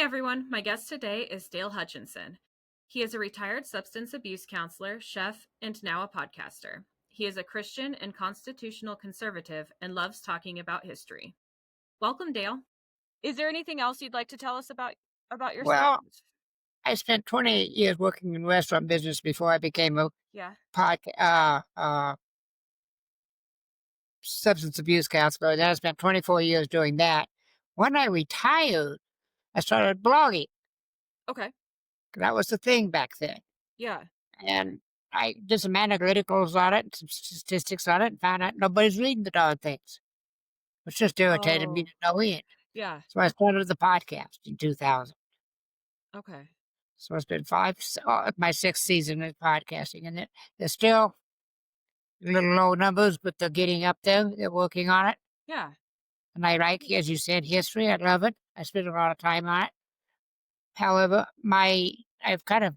everyone. My guest today is Dale Hutchinson. He is a retired substance abuse counselor, chef, and now a podcaster. He is a Christian and constitutional conservative and loves talking about history. Welcome, Dale. Is there anything else you'd like to tell us about yourself? Well, I spent 28 years working in restaurant business before I became a Yeah. pod, substance abuse counselor. Then I spent 24 years doing that. When I retired, I started blogging. Okay. That was the thing back then. Yeah. And I did some analyticals on it, some statistics on it, and found out nobody's reading the darn things. It just irritated me Oh, to no end. yeah. So I started the podcast in 2000. Okay. So it's been my sixth season of podcasting, and there's still little low numbers, but they're getting up there. They're working on it. Yeah. And I like, as you said, history. I love it. I spend a lot of time on it. However, I've kind of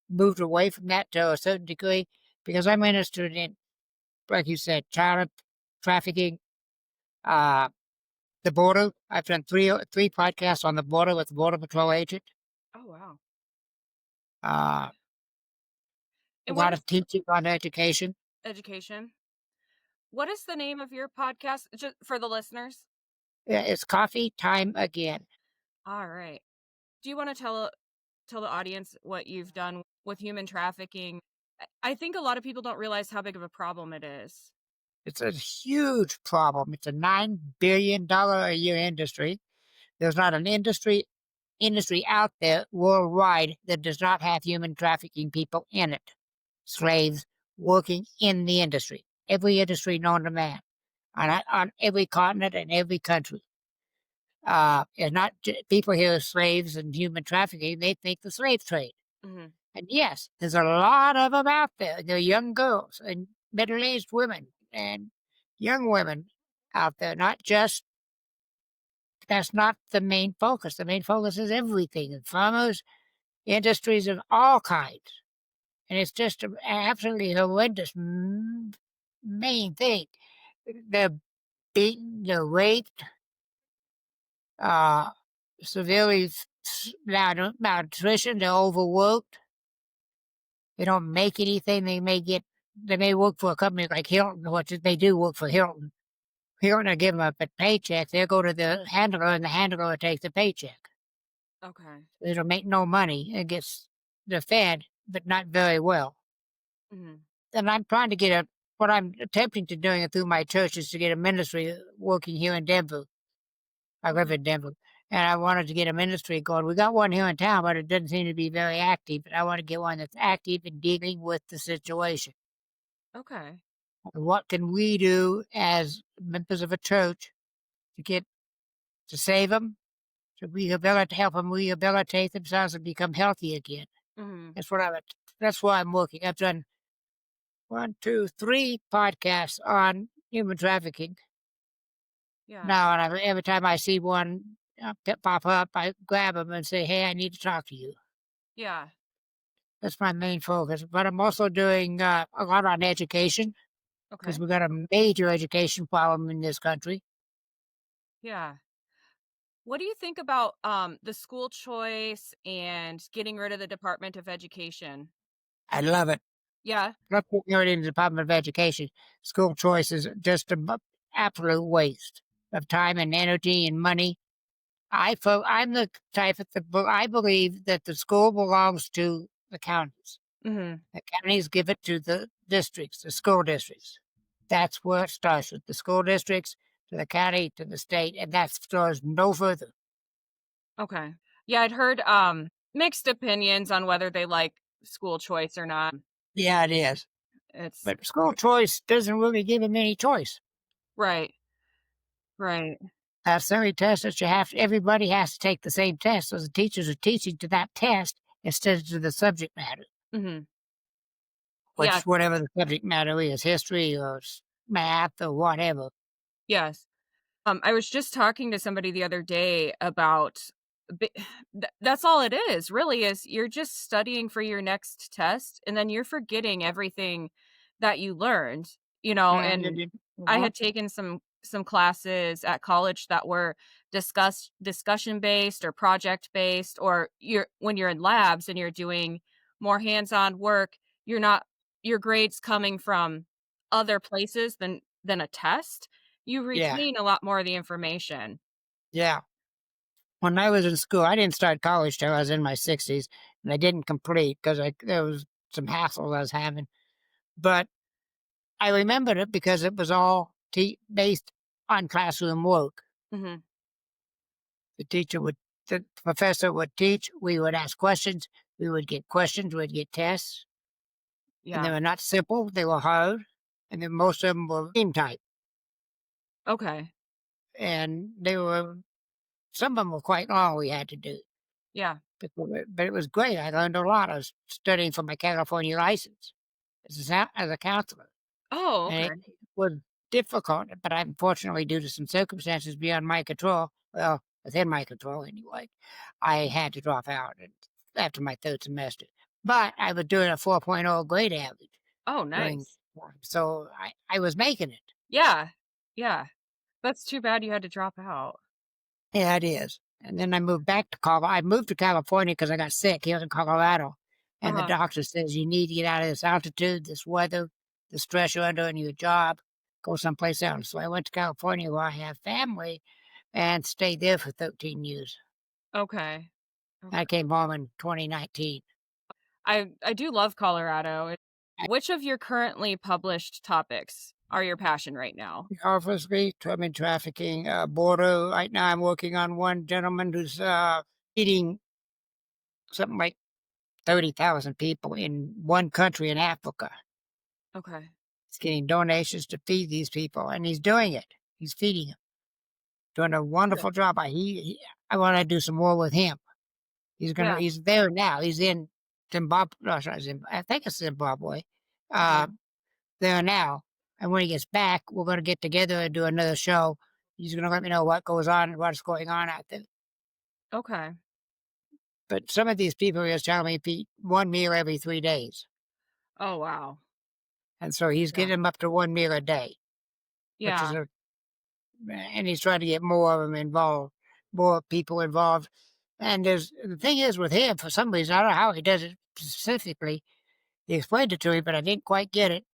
moved away from that to a certain degree because I'm interested in, like you said, child trafficking, uh, the border. I've done three podcasts on the border with the Border Patrol agent. Oh, wow. Uh, a And what lot is of teaching on education. education? What is the name of your podcast? Just for the listeners. Yeah, it's coffee time again. All right. Do you want to tell the audience what you've done with human trafficking? I think a lot of people don't realize how big of a problem it is. It's a huge problem. It's a $9 billion a year industry. There's not an industry out there worldwide that does not have human trafficking people in it. Slaves working in the industry. Every industry known to man. On every continent and every country. It's not people hear slaves and human trafficking, they think the slave trade. Mhm. And yes, there's a lot of them out there. They're young girls and middle-aged women and young women out there. That's not the main focus. The main focus is everything. Farmers, industries of all kinds. And it's just an absolutely horrendous main thing. They're beaten, they're raped, uh, severely malnutrition, they're overworked. They don't make anything. They may work for a company like Hilton, which they do work for Hilton. Hilton will give them a paycheck. They'll go to the handler, and the handler will take the paycheck. Okay. It'll make no money. They're fed, but not very well. Mhm. And I'm trying to what I'm attempting to doing it through my church is to get a ministry working here in Denver. I live Okay. in Denver. And I wanted to get a ministry going. We got one here in town, but it doesn't seem to be very active. But I want to get one that's active in dealing with the situation. Okay. What can we do as members of a church to save them, to help them rehabilitate themselves and become healthy again? Mhm. That's why I'm working. I've done three podcasts on human trafficking Yeah. now, and every time I see one pop up, I grab them and say, "Hey, I need to talk to you." Yeah. That's my main focus. But I'm also doing a lot on education because Okay. we've got a major education problem in this country. Yeah. What do you think about the school choice and getting rid of the Department of Education? I love it. Yeah. Love putting it in the Department of Education. School choice is just an absolute waste of time and energy and money. I'm the type I believe that the school belongs to the counties. Mhm. The counties give it to the districts, the school districts. That's where it starts with the school districts to the county to the state, and that goes no further. Okay. Yeah, I'd heard mixed opinions on whether they like school choice or not. Yeah, it is. It's But school choice doesn't really give them any choice. right. Right. That's the only test that everybody has to take the same test. So the teachers are teaching to that test instead of to the subject matter, Mhm. Yeah. which whatever the subject matter is, history or math or whatever. Yes. I was just talking to somebody the other day about bi- that's all it is, really, is you're just studying for your next test and then you're forgetting everything that you learned, And and I had taken some some classes at college that were discussion based or project based, or you're when you're in labs and you're doing more hands-on work, you're not your grades coming from other places than a test, you Yeah, retain a lot more of the information. yeah. When I was in school, I didn't start college till I was in my 60s, and I didn't complete because there was some hassle I was having. But I remembered it because it was all based on classroom work. Mhm. The teacher would, the professor would teach. We would ask questions. We would get questions. We'd get tests, and they Yeah. were not simple. They were hard, and then most of them were team type, Okay. and they were some of them were quite long. We had to do. Yeah. But it was great. I learned a lot. I was studying for my California license as a counselor, Oh, and it okay. was difficult, but unfortunately, due to some circumstances beyond my control, well, within my control anyway, I had to drop out after my third semester. But I was doing a 4.0 grade average Oh, during, nice. so I was making it. Yeah. Yeah. That's too bad you had to drop out. Yeah, it is. And then I moved back to Colorado. I moved to California because I got sick here in Colorado. And the Uh-huh. doctor says you need to get out of this altitude, this weather, the stress you're under in your job, go someplace else. So I went to California where I have family and stayed there for 13 years. Okay. I Okay. came home in 2019. I do love Colorado. Which of your currently published topics are your passion right now? Obviously, human trafficking, border. Right now, I'm working on one gentleman who's feeding something like 30,000 people in one country in Africa. Okay. He's getting donations to feed these people, and he's doing it. He's feeding them, doing a Good. wonderful job. I want to do some more with him. Yeah. He's there now. He's in Zimbabwe. No, sorry, I think it's Zimbabwe. Uh, Okay. there now. And when he gets back, we're going to get together and do another show. He's going to let me know what goes on and what's going on out there. Okay. But some of these people he was telling me eat one meal every 3 days. Oh, wow. And so he's Yeah. getting them up to one meal a day, which is Yeah. and he's trying to get more of them involved, more people involved. And the thing is with him, for some reason, I don't know how he does it specifically. He explained it to me, but I didn't quite get it.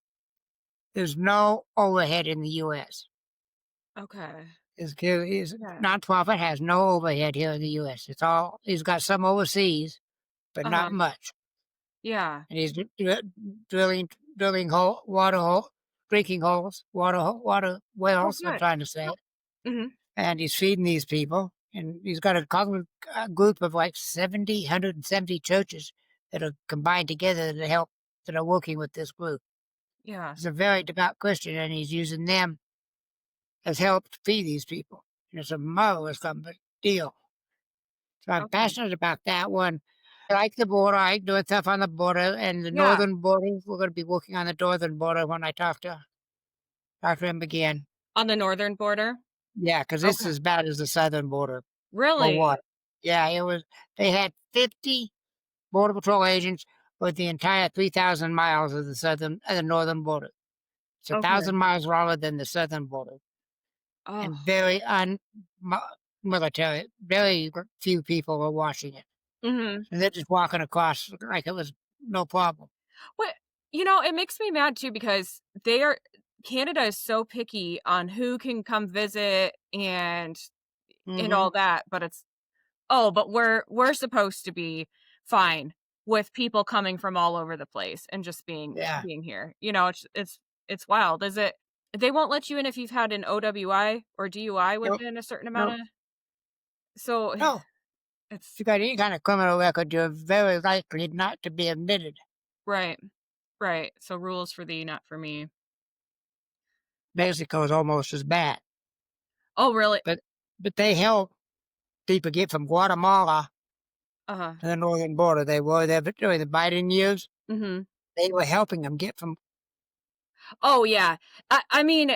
There's no overhead in the U.S. Okay. His Yeah. nonprofit has no overhead here in the U.S. It's all he's got some overseas, but not Uh-huh. much. Yeah. And he's drilling drinking holes, water Oh, wells. I'm good. trying to say, Mhm. and he's feeding these people. And he's got a group of like 170 churches that are combined together to help that are working with this group. Yeah. He's a very devout Christian, and he's using them as help to feed these people. And it's a marvelous deal. So I'm Okay. passionate about that one. I like the border. I like doing stuff on the border and the Yeah. northern border. We're going to be working on the northern border when I talk to him again. On the northern border? Yeah, because it's Okay. as bad as the southern border for Really? what? Yeah, it was. They had 50 border patrol agents for the entire 3,000 miles of the northern border. It's a Okay. thousand miles longer than the southern border, Oh. and very military. Very few people were watching it, Mhm. and they're just walking across like it was no problem. What it makes me mad too because Canada is so picky on who can come visit and Hmm. all that, but but we're supposed to be fine with people coming from all over the place and just Yeah. being here. It's wild. Is it they won't let you in if you've had an OWI or DUI No. within a certain amount No. of so No. If it's you got any kind of criminal record, you're very likely not to be admitted. right. Right. So rules for thee, not for me. Mexico is almost as bad, Oh, really? but they help people get from Guatemala Uh-huh. to the northern border. They were there during the Biden years. Mhm. They were helping them get from. Oh, yeah. I mean,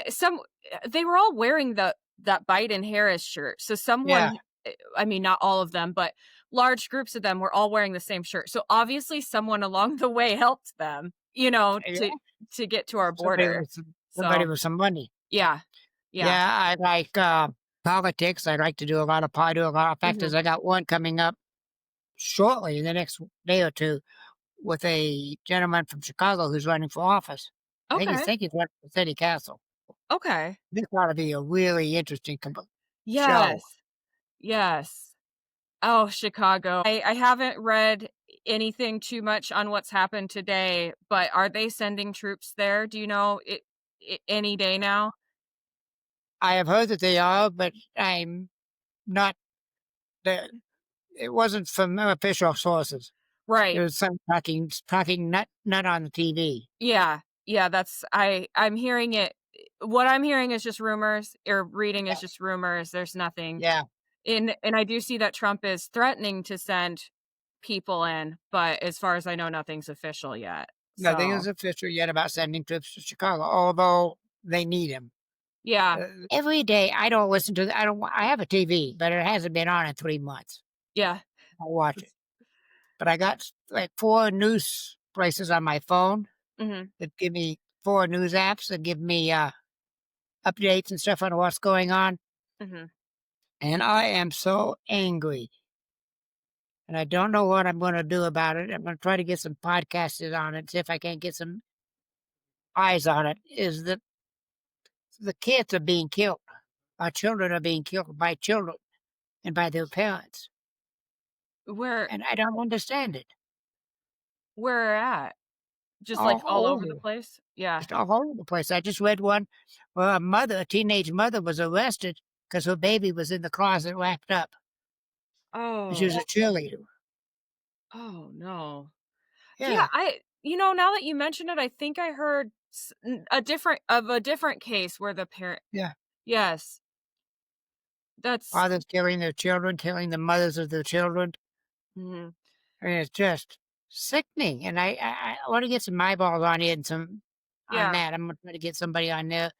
they were all wearing that Biden Harris shirt. So Yeah. I mean, not all of them, but large groups of them were all wearing the same shirt. So obviously someone along the way helped them, Yeah. to get to our Somebody border. somebody So, with some money. yeah. Yeah. Yeah, I like, politics. I like to do a lot of do a lot of factors. Mhm. I got one coming up shortly in the next day or two with a gentleman from Chicago who's running for office. Okay. Think he's running for city council. Okay. This ought to be a really interesting show. Yes. Yes. Oh, Chicago. I haven't read anything too much on what's happened today, but are they sending troops there? Do you know any day now? I have heard that they are, but I'm not the it wasn't from official sources. It Right. was some talking not on the TV. Yeah. Yeah, I'm hearing it. What I'm hearing is just rumors, or reading is Yeah, just rumors. There's nothing. yeah. And I do see that Trump is threatening to send people in, but as far as I know, nothing's official yet. Nothing So, is official yet about sending troops to Chicago, although they need them. yeah. Every day, I don't listen to. I don't. I have a TV, but it hasn't been on in 3 months. Yeah. I watch it, but I got like 4 news places on my phone Mhm. that give me 4 news apps that give me updates and stuff on what's going on. Mhm. And I am so angry, and I don't know what I'm going to do about it. I'm going to try to get some podcasted on it, see if I can get some eyes on it. Is that the kids are being killed? Our children are being killed by children and by their parents, Where and I don't understand it. where at? Just, like, All all over the over, place? Yeah. just all over the place. I just read one where a teenage mother, was arrested because her baby was in the closet wrapped up, and she was Oh. a cheerleader. Oh, no. Yeah, Yeah, now that you mention it, I think I heard a different case where the parent. yeah. Yes. That's. Fathers killing their children, killing the mothers of their children. Mhm. I mean, it's just sickening. And I want to get some eyeballs on it and some on Yeah. that. I'm going to try to get somebody on there,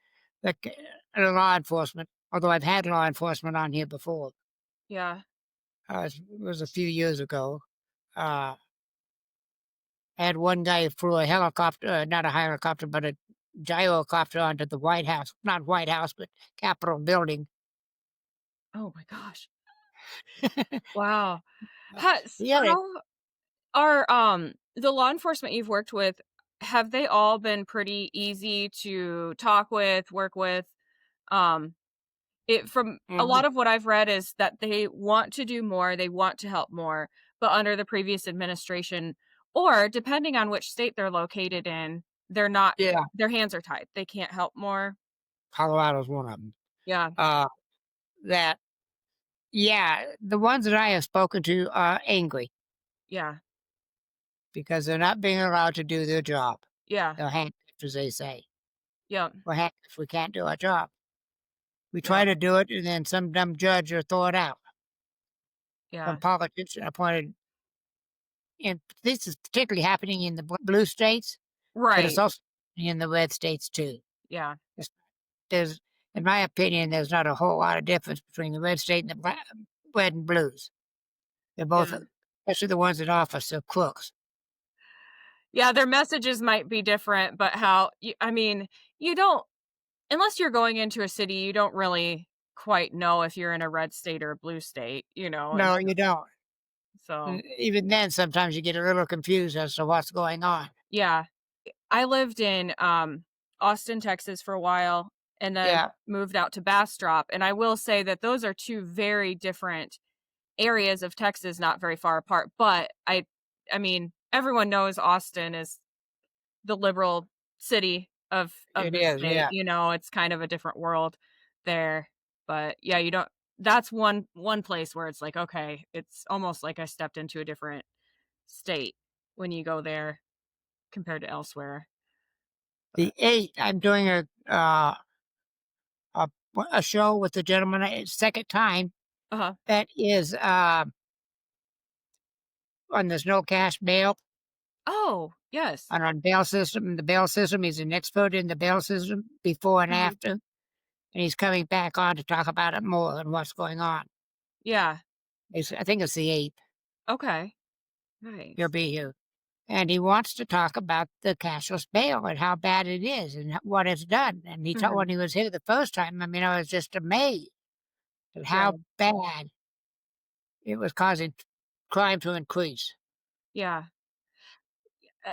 like law enforcement. Although I've had law enforcement on here before. Yeah. It was a few years ago. Uh, I had one guy who flew a helicopter, not a helicopter, but a gyrocopter onto the White House. Not White House, but Capitol building. Oh my gosh. Wow. Uh, Has yeah, how are, the law enforcement you've worked with, have they all been pretty easy to talk with, work with? Um, it from a mhm, lot of what I've read is that they want to do more, they want to help more, but under the previous administration, or depending on which state they're located in, they're not yeah, their hands are tied. They can't help more. Colorado's one of them. Yeah, Uh, that Yeah, the ones that I have spoken to are angry yeah, because they're not being allowed to do their job. yeah, They're handcuffed, as they say. yep, We're handcuffed. We can't do our job. We try yep, to do it, and then some dumb judge will throw it out. Some yeah. politician appointed, and this is particularly happening in the blue states, but it's Right, also happening in the red states too. yeah, It's, there's, in my opinion, there's not a whole lot of difference between the red state and the red and blues. They're both, yeah. especially the ones in office, are crooks. Yeah, their messages might be different, but I mean, you don't unless you're going into a city, you don't really quite know if you're in a red state or a blue state, No, you don't. so, Even then, sometimes you get a little confused as to what's going on. yeah. I lived in, Austin, Texas for a while and then Yeah, moved out to Bastrop, and I will say that those are 2 very different areas of Texas not very far apart, but I mean, everyone knows Austin is the liberal city of it the is. state, Yeah. it's kind of a different world there, but, yeah, you don't that's one place where it's like, okay, it's almost like I stepped into a different state when you go there compared to elsewhere, The but 8th, I'm doing a a show with the gentleman, second time, Uh-huh. that is, on this no cash bail, Oh, yes. on bail system. The bail system, he's an expert in the bail system before and Mhm. after, and he's coming back on to talk about it more and what's going on. Yeah. I think it's the 8th. Okay. He'll Nice. be here. and he wants to talk about the cashless bail and how bad it is and what it's done. And he told when Mhm. he was here the first time, I mean, I was just amazed at Yeah. how bad it was causing crime to increase. Yeah.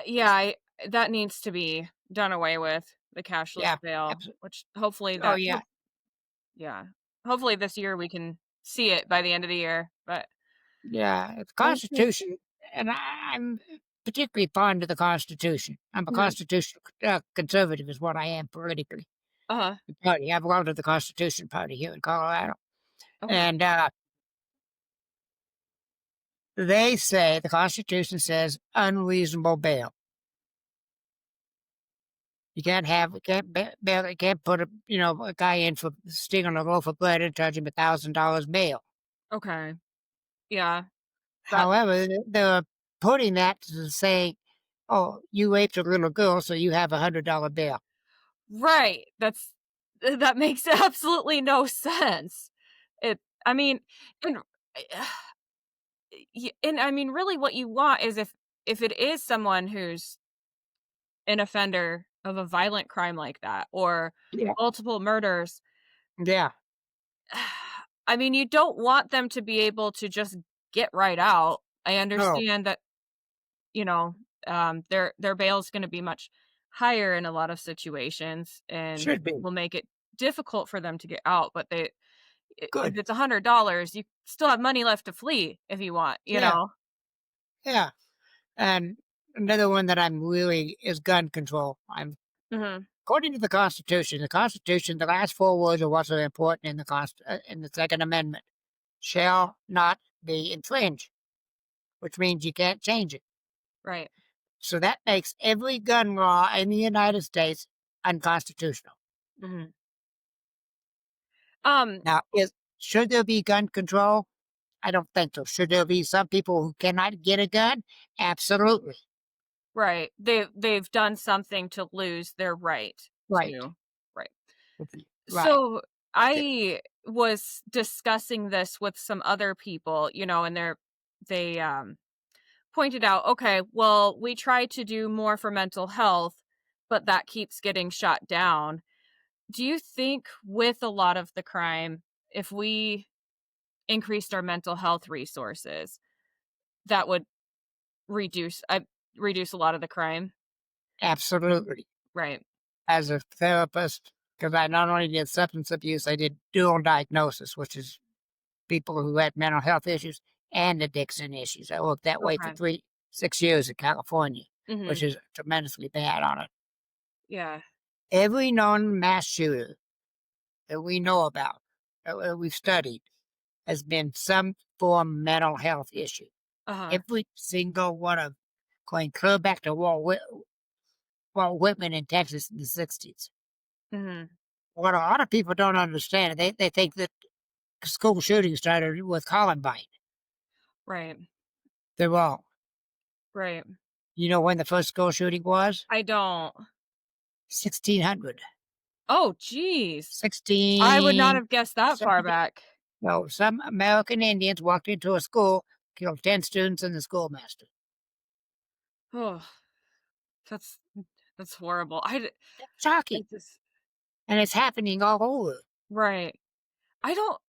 Yeah, that needs to be done away with, the cashless Yeah, bail, abso which hopefully oh, yeah, yeah. Hopefully this year we can see it by the end of the year, but yeah, the we'll see. Constitution, and I'm particularly fond of the Constitution. I'm a Mhm. constitutional conservative is what I am politically. Uh-huh. The party, I belong to the Constitution Party here in Colorado, Okay. and, they say the Constitution says unreasonable bail. You can't bail you can't put a guy in for stealing a loaf of bread and charge him $1,000 bail. Okay. Yeah. That However, they're putting that to say, "Oh, you raped a little girl, so you have $100 bail." right. That makes absolutely no sense. It I mean, and and I mean, really what you want is if it is someone who's an offender of a violent crime like that or Yeah. multiple murders, Yeah. I mean, you don't want them to be able to just get right out. I No, understand that, you know, their bail is gonna be much higher in a lot of situations and should be. will make it difficult for them to get out, but if Good. it's $100, you still have money left to flee if you want, you Yeah. know? Yeah. And another one that I'm really is gun control. I'm Mhm. according to the Constitution, the last 4 words are what's so important in the Second Amendment. Shall not be infringed, which means you can't change it. Right. So that makes every gun law in the United States unconstitutional. Mhm. Um, Now, is should there be gun control? I don't think so. Should there be some people who cannot get a gun? Absolutely. right. They've done something to lose their right Right. to. Right. Right. So I was discussing this with some other people, and they pointed out, okay, well, we try to do more for mental health, but that keeps getting shot down. Do you think with a lot of the crime, if we increased our mental health resources, that would reduce a lot of the crime? Absolutely. Right. As a therapist, because I not only did substance abuse, I did dual diagnosis, which is people who had mental health issues and addiction issues. I worked that way for Okay. 6 years in California, which Mhm. is tremendously bad on it. Yeah. Every known mass shooter that we know about, we've studied, has been some form of mental health issue. Uh-huh. Every single one of going clear back to Walt Whitman in Texas in the 60s. Mhm. What a lot of people don't understand, they think that school shooting started with Columbine. Right. They're wrong. Right. You know when the first school shooting was? I don't. 1600. Oh, geez. I would not 16 have guessed that far something. back. No, some American Indians walked into a school, killed 10 students and the schoolmaster. Oh, that's that's horrible. That's shocking, I just and it's happening all over. right. I don't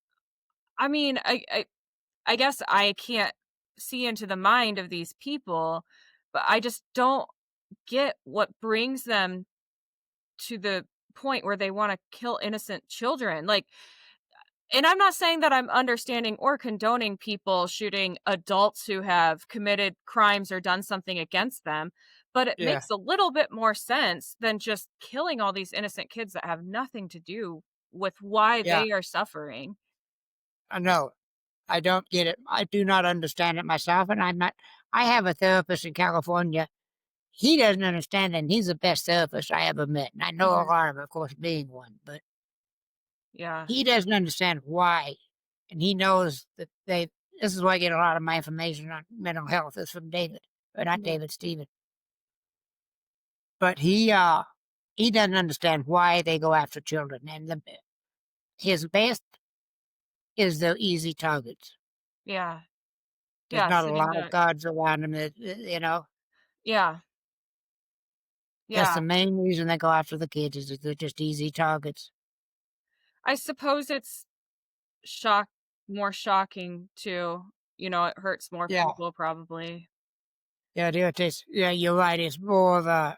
I mean, I guess I can't see into the mind of these people, but I just don't get what brings them to the point where they wanna kill innocent children. Like, and I'm not saying that I'm understanding or condoning people shooting adults who have committed crimes or done something against them, but it Yeah, makes a little bit more sense than just killing all these innocent kids that have nothing to do with why yeah, they are suffering. I know. I don't get it. I do not understand it myself, and I'm not. I have a therapist in California. He doesn't understand, and he's the best therapist I ever met. And I know a Mhm. lot of, of course, being one, but Yeah. he doesn't understand why. And he knows that they. This is where I get a lot of my information on mental health is from David, or not Mhm. David, Stephen. But he doesn't understand why they go after children, and his best is the easy targets. Yeah. There's Yeah, not a sitting lot of back. guards around him, that, you know. Yeah. That's Yeah. the main reason they go after the kids is that they're just easy targets. I suppose it's shock more shocking too. It hurts more Yeah. people probably. Yeah, yeah, you're right. It's more of a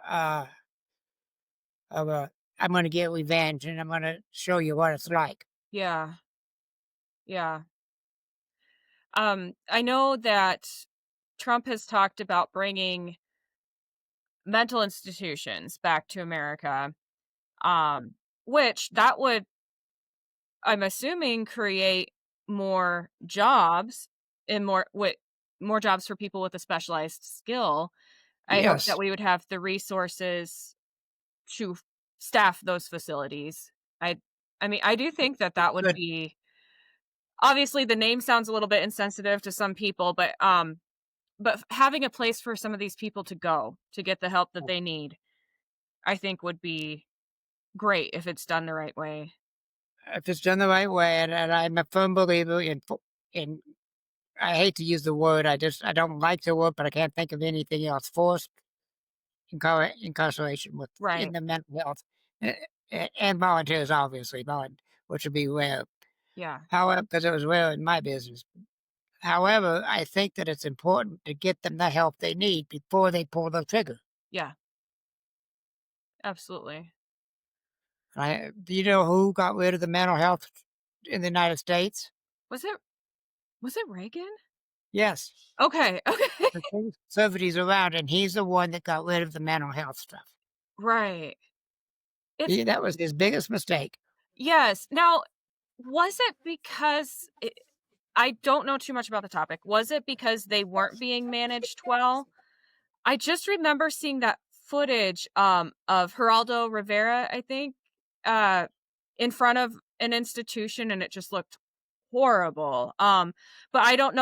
I'm gonna get revenge and I'm gonna show you what it's like. Yeah. Yeah. I know that Trump has talked about bringing mental institutions back to America, um, which that would, I'm assuming, create more jobs and more jobs for people with a specialized skill. I hope that Yes. we would have the resources to staff those facilities. I I mean, I do think that that would Good. be, obviously the name sounds a little bit insensitive to some people, but having a place for some of these people to go to get the help that they need, I think would be great if it's done the right way. If it's done the right way, and I'm a firm believer in I hate to use the word, I don't like the word, but I can't think of anything else. Forced incarceration with in Right. the mental health, and volunteers, obviously, which would be rare. Yeah. However, because it was rare in my business. However, I think that it's important to get them the help they need before they pull the trigger. Yeah. Absolutely. Do you know who got rid of the mental health in the United States? Was it was it Reagan? Yes. Okay. Okay. The conservatives around, and he's the one that got rid of the mental health stuff. Right. It's That was his biggest mistake. Yes. Now, was it because I don't know too much about the topic. Was it because they weren't being managed well? I just remember seeing that footage, of Geraldo Rivera, I think, uh, in front of an institution, and it just looked horrible. But I don't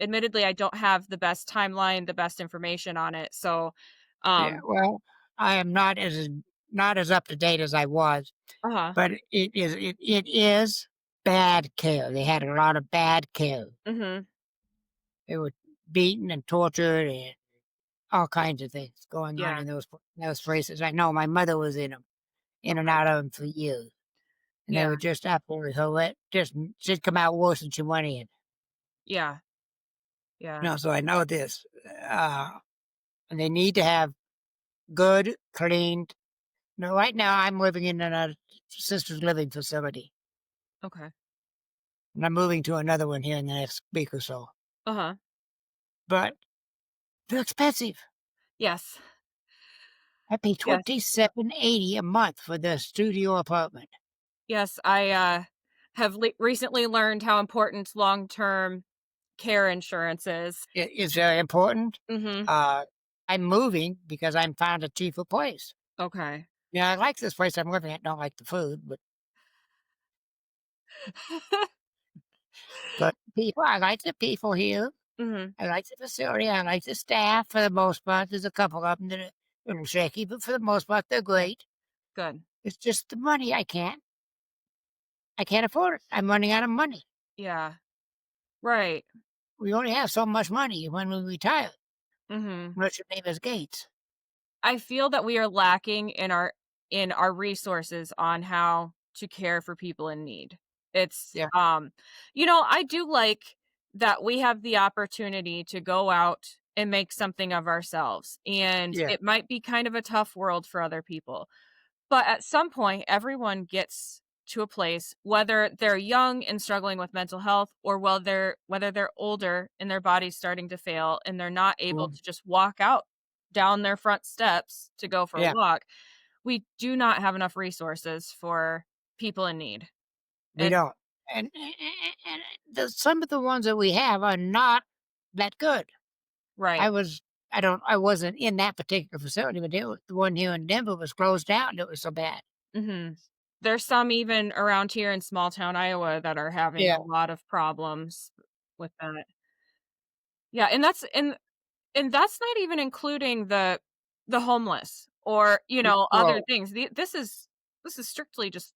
admittedly, I don't have the best timeline, the best information on it. So, Yeah, um well, I am not as up to date as I was, Uh-huh. but it is bad care. They had a lot of bad care. Mhm. They were beaten and tortured and all kinds of things going on Yeah. in those places. I know my mother was in and Okay. out of them for years, and they Yeah. were just absolutely horrific. Just she'd come out worse than she went in. Yeah. Yeah. So I know this, and they need to have good, clean. No, right now I'm living in a sister's living facility, Okay. and I'm moving to another one here in the next week or so. Uh-huh. But they're expensive. Yes. I pay Yes. $27.80 a month for the studio apartment. Yes, I, have recently learned how important long-term care insurance is. It's very important. Mhm. Uh, I'm moving because I'm found a cheaper place. Okay. Yeah, I like this place I'm living at. Don't like the food, but people. I like the people here. Mhm. I like the facility. I like the staff for the most part. There's a couple of them that are a little shaky, but for the most part, they're great. Good. It's just the money. I can't afford it. I'm running out of money. Yeah. Right. We only have so much money when we retire, Mhm. unless your name is Gates. I feel that we are lacking in our resources on how to care for people in need. It's, Yeah, I do like that we have the opportunity to go out and make something of ourselves, and yeah, it might be kind of a tough world for other people. But at some point, everyone gets to a place, whether they're young and struggling with mental health, or whether they're older and their body's starting to fail and they're not able well, to just walk out down their front steps to go for a yeah. walk. We do not have enough resources for people in need. We And don't, and some of the ones that we have are not that good. I right. was, I wasn't in that particular facility, but the one here in Denver was closed down. It was so bad. Mhm. There's some even around here in small town Iowa that are having Yeah, a lot of problems with that. Yeah, and that's not even including the homeless or, other well, things. This is strictly just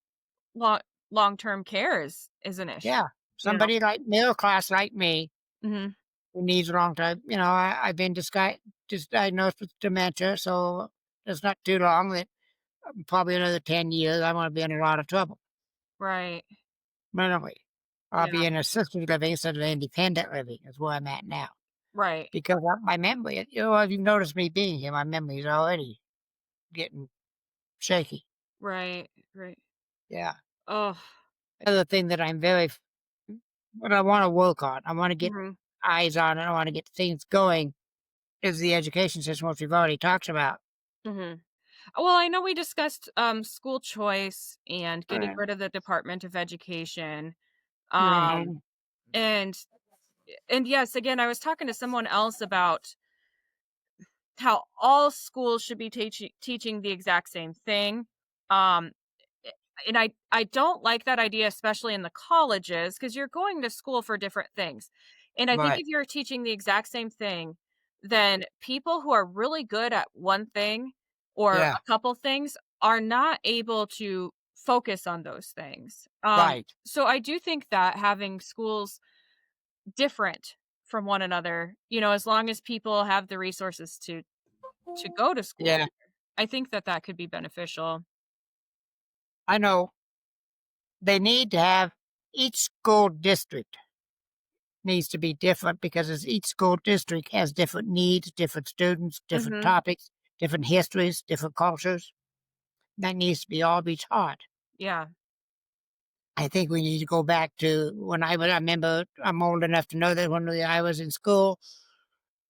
long long-term care is an issue, yeah. you know? Somebody like middle class like me Mhm. who needs a long time. I've been just diagnosed with dementia, so it's not too long that probably another 10 years, I'm going to be in a lot of trouble Right. mentally. I'll be Yeah. in assisted living instead of independent living is where I'm at now. Right. Because my memory, if you've noticed me being here, my memory is already getting shaky. Right. Right. Yeah. Oh. Other thing that what I want to work on, I want to get Hmm. eyes on, and I want to get things going is the education system, which we've already talked about. Hmm. Well, I know we discussed school choice and getting Uh, rid of the Department of Education. Um, mhm. and and yes, again, I was talking to someone else about how all schools should be teaching the exact same thing. Um, eh, and I don't like that idea, especially in the colleges, because you're going to school for different things. And I think Right. if you're teaching the exact same thing, then people who are really good at one thing or Yeah. a couple things are not able to focus on those things. Right. So I do think that having schools different from one another, as long as people have the resources to go to school, Yeah. I think that that could be beneficial. I know they need to have each school district needs to be different because each school district has different needs, different students, different Mhm. topics, different histories, different cultures. That needs to be taught. Yeah. I think we need to go back to when I remember I'm old enough to know that when I was in school,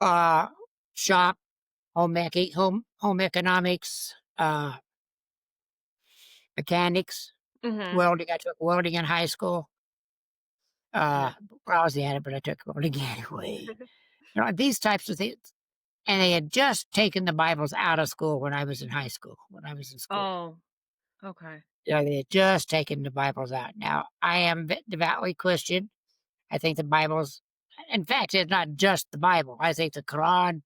uh, shop, home economics, mechanics, Mhm. welding. I took welding in high school. Yeah. Uh, lousy at it, but I took welding anyway. These types of things. And they had just taken the Bibles out of school when I was in high school, when I was in school. Oh, okay. Yeah, they had just taken the Bibles out. Now, I am devoutly Christian. I think the Bible's, in fact, it's not just the Bible. I think the Quran,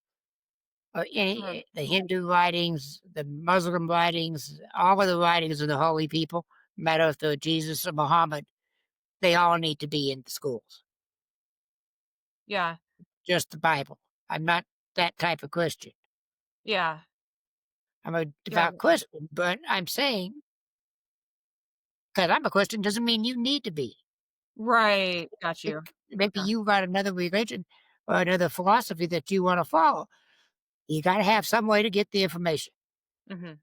Mhm. the Hindu writings, the Muslim writings, all of the writings of the holy people, no matter if they're Jesus or Muhammad, they all need to be in the schools. Yeah. Just the Bible. I'm not that type of Christian. Yeah. I'm a Yeah. devout Christian, but I'm saying, because I'm a Christian doesn't mean you need to be. Right. Got It you. Maybe Yeah. you got another religion or another philosophy that you wanna follow. You gotta have some way to get the information, Mhm.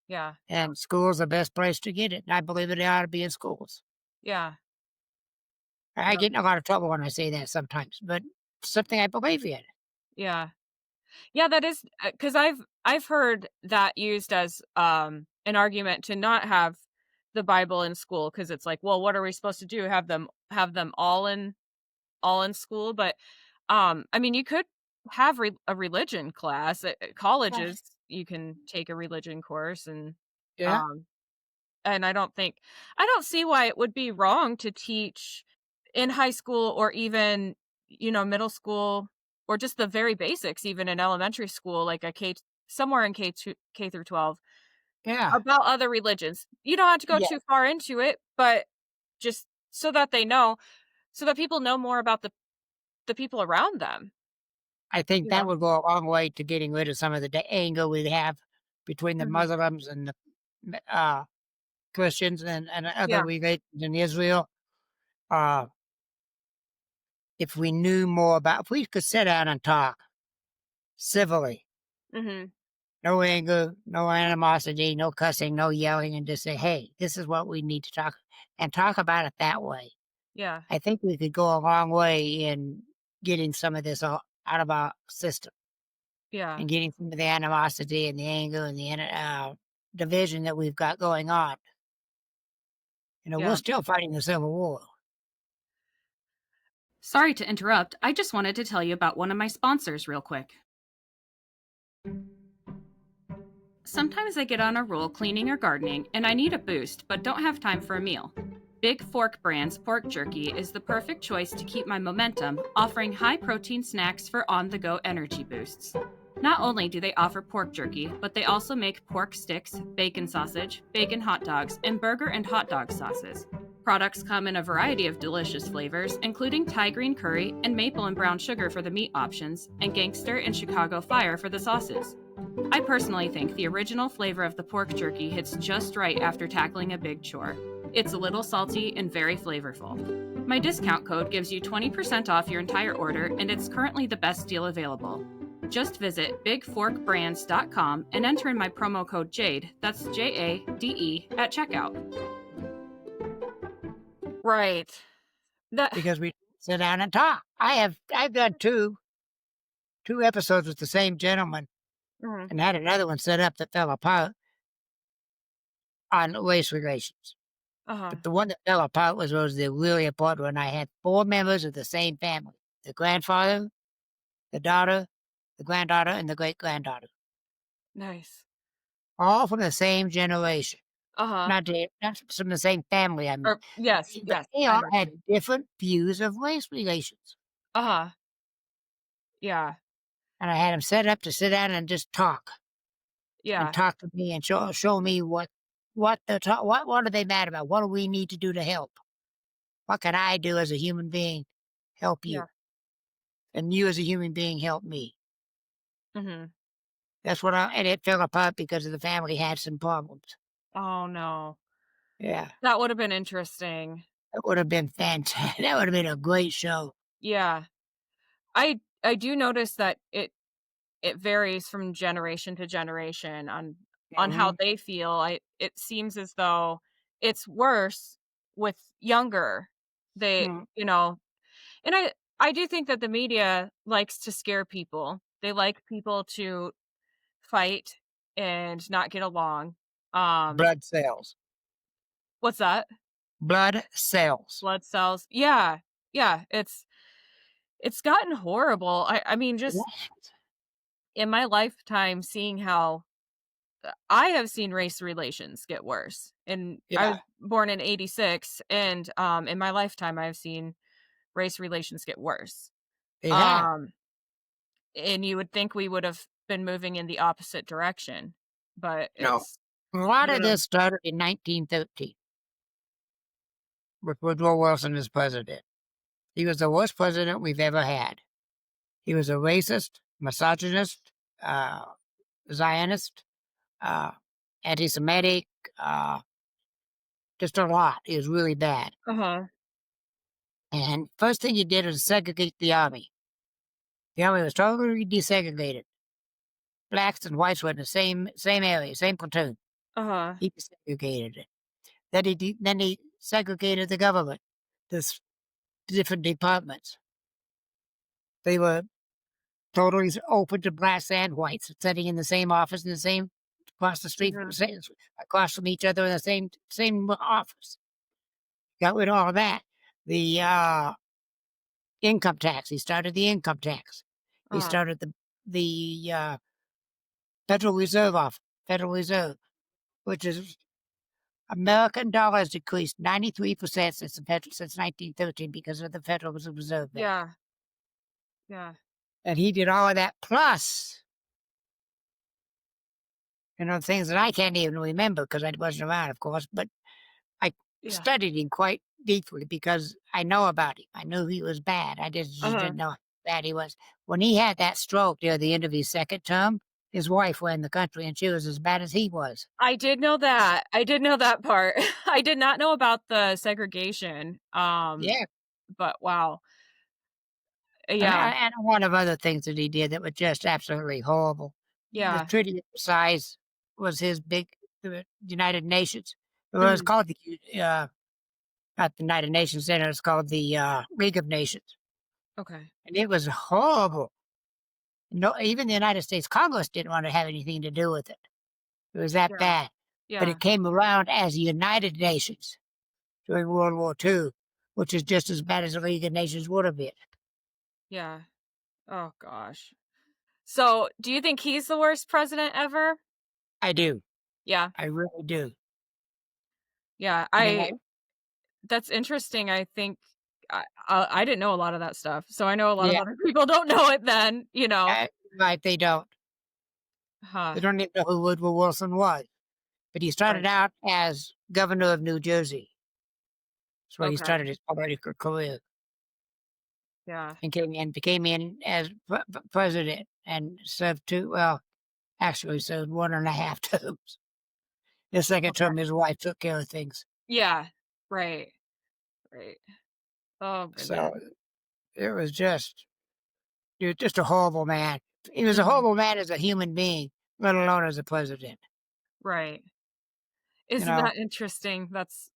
Yeah. and school's the best place to get it, and I believe that they ought to be in schools. Yeah. I Yep. get in a lot of trouble when I say that sometimes, but it's something I believe in. Yeah. Yeah, that is because I've heard that used as an argument to not have the Bible in school because it's like, well, what are we supposed to do? Have them all in school? But I mean, you could have a religion class at colleges. You can take a religion course Yeah, um and I don't see why it would be wrong to teach in high school or even, middle school or just the very basics even in elementary school, like a K somewhere in K through 12 yeah, about other religions. You don't have to go yeah. too far into it, but just so that they know, so that people know more about the people around them, I think you that know? would go a long way to getting rid of some of the anger we have between the Mhm. Muslims and the, Christians and other Yeah. religions in Israel. Uh, if we knew more about if we could sit down and talk civilly. Mhm. No anger, no animosity, no cussing, no yelling, and just say, "Hey, this is what we need to talk about it that way." Yeah. I think we could go a long way in getting some of this out of our system Yeah. and getting some of the animosity and the anger and the division that we've got going on. We're Yeah. still fighting the Civil War. Sorry to interrupt. I just wanted to tell you about one of my sponsors real quick. Sometimes I get on a roll cleaning or gardening and I need a boost but don't have time for a meal. Big Fork Brand's pork jerky is the perfect choice to keep my momentum, offering high protein snacks for on the go energy boosts. Not only do they offer pork jerky, but they also make pork sticks, bacon sausage, bacon hot dogs, and burger and hot dog sauces. Products come in a variety of delicious flavors, including Thai green curry and maple and brown sugar for the meat options, and gangster and Chicago fire for the sauces. I personally think the original flavor of the pork jerky hits just right after tackling a big chore. It's a little salty and very flavorful. My discount code gives you 20% off your entire order, and it's currently the best deal available. Just visit bigforkbrands.com and enter in my promo code JADE, that's JADE, at checkout. Right. That because we sit down and talk. I've done two episodes with the same gentleman Mhm. and had another one set up that fell apart on race relations. Uh-huh. But the one that fell apart was the really important one. I had 4 members of the same family: the grandfather, the daughter, the granddaughter, and the great-granddaughter, Nice. all from the same generation. Uh-huh. Not from the same family, I mean. Or yes, But yes, they I all know what you had mean. different views of race relations. Uh-huh. Yeah. And I had them set up to sit down and just talk. And Yeah. talk to me and show me what what are they mad about? What do we need to do to help? What can I do as a human being help Yeah. you? And you as a human being help me. Mhm. That's what and it fell apart because of the family had some problems. Oh, no. Yeah. That would have been interesting. That would have been fantastic. That would have been a great show. Yeah. I do notice that it varies from generation to generation on how Mhm. they feel. It seems as though it's worse with younger. They, Mm. and I do think that the media likes to scare people. They like people to fight and not get along. Um, Blood cells. what's that? Blood cells. Blood cells. Yeah. Yeah, it's gotten horrible. I mean, just in my lifetime seeing how I have seen race relations get worse. And I Yeah, was born in 86, and in my lifetime I've seen race relations get worse. they have. Um and you would think we would have been moving in the opposite direction, but No. it's A lot of gonna this started in 1913 with Woodrow Wilson as president. He was the worst president we've ever had. He was a racist, misogynist, uh, Zionist, uh, anti-Semitic, uh, just a lot. He was really bad. Uh-huh. And first thing he did was segregate the army. The army was totally desegregated. Blacks and whites were in the same area, same platoon. Uh-huh. He desegregated it. Then he segregated the government, the different departments. They were totally open to blacks and whites, sitting in the same office, in the same across the street, Mhm. across from each other in the same office. Got rid of all of that. The income tax. He started the income tax. He Uh-huh. started the Federal Reserve off Federal Reserve, which is American dollars decreased 93% since 1913 because of the Federal Reserve Bank. Yeah. Yeah. And he did all of that plus, things that I can't even remember because I wasn't around, of course, but I Yeah. studied him quite deeply because I know about him. I knew he was bad. I just Uh-huh. didn't know how bad he was. When he had that stroke near the end of his second term, his wife ran the country and she was as bad as he was. I did know that. I did know that part. I did not know about the segregation. Yeah. But wow. And, Yeah. and a lot of other things that he did that were just absolutely horrible. The Yeah. Treaty of Versailles was his the United Nations. It was Mhm. called not the United Nations Center, it's called the League of Nations. Okay. And it was horrible. No, even the United States Congress didn't want to have anything to do with it. It was that Yeah. bad. But Yeah. it came around as the United Nations during World War II, which is just as bad as the League of Nations would have been. Yeah. Oh gosh. So, do you think he's the worst president ever? I do. Yeah. I really do. Yeah. I mean, I That's interesting. I think I didn't know a lot of that stuff. So I know a lot of yeah, other people don't know it then. right, they don't. Huh. They don't even know who Woodrow Wilson was. But he started Right. out as governor of New Jersey. That's where he Okay. started his political career Yeah. and became in as president and served two. Well, actually served 1.5 terms. The second Okay. term, his wife took care of things. Yeah. Right. Right. Oh goodness. So it was just he was just a horrible man. He was a Mhm. horrible man as a human being, let alone as a president. Right. You Isn't know, that interesting? That's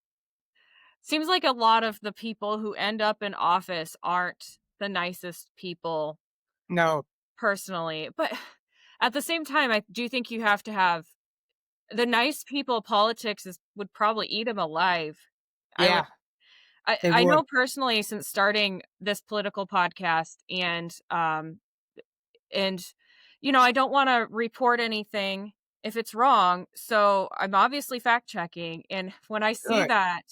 seems like a lot of the people who end up in office aren't the nicest people no, personally. But at the same time, I do think you have to have the nice people politics is would probably eat them alive. I would yeah, they I would. know personally since starting this political podcast and I don't want to report anything if it's wrong. So I'm obviously fact checking and when I see Good, that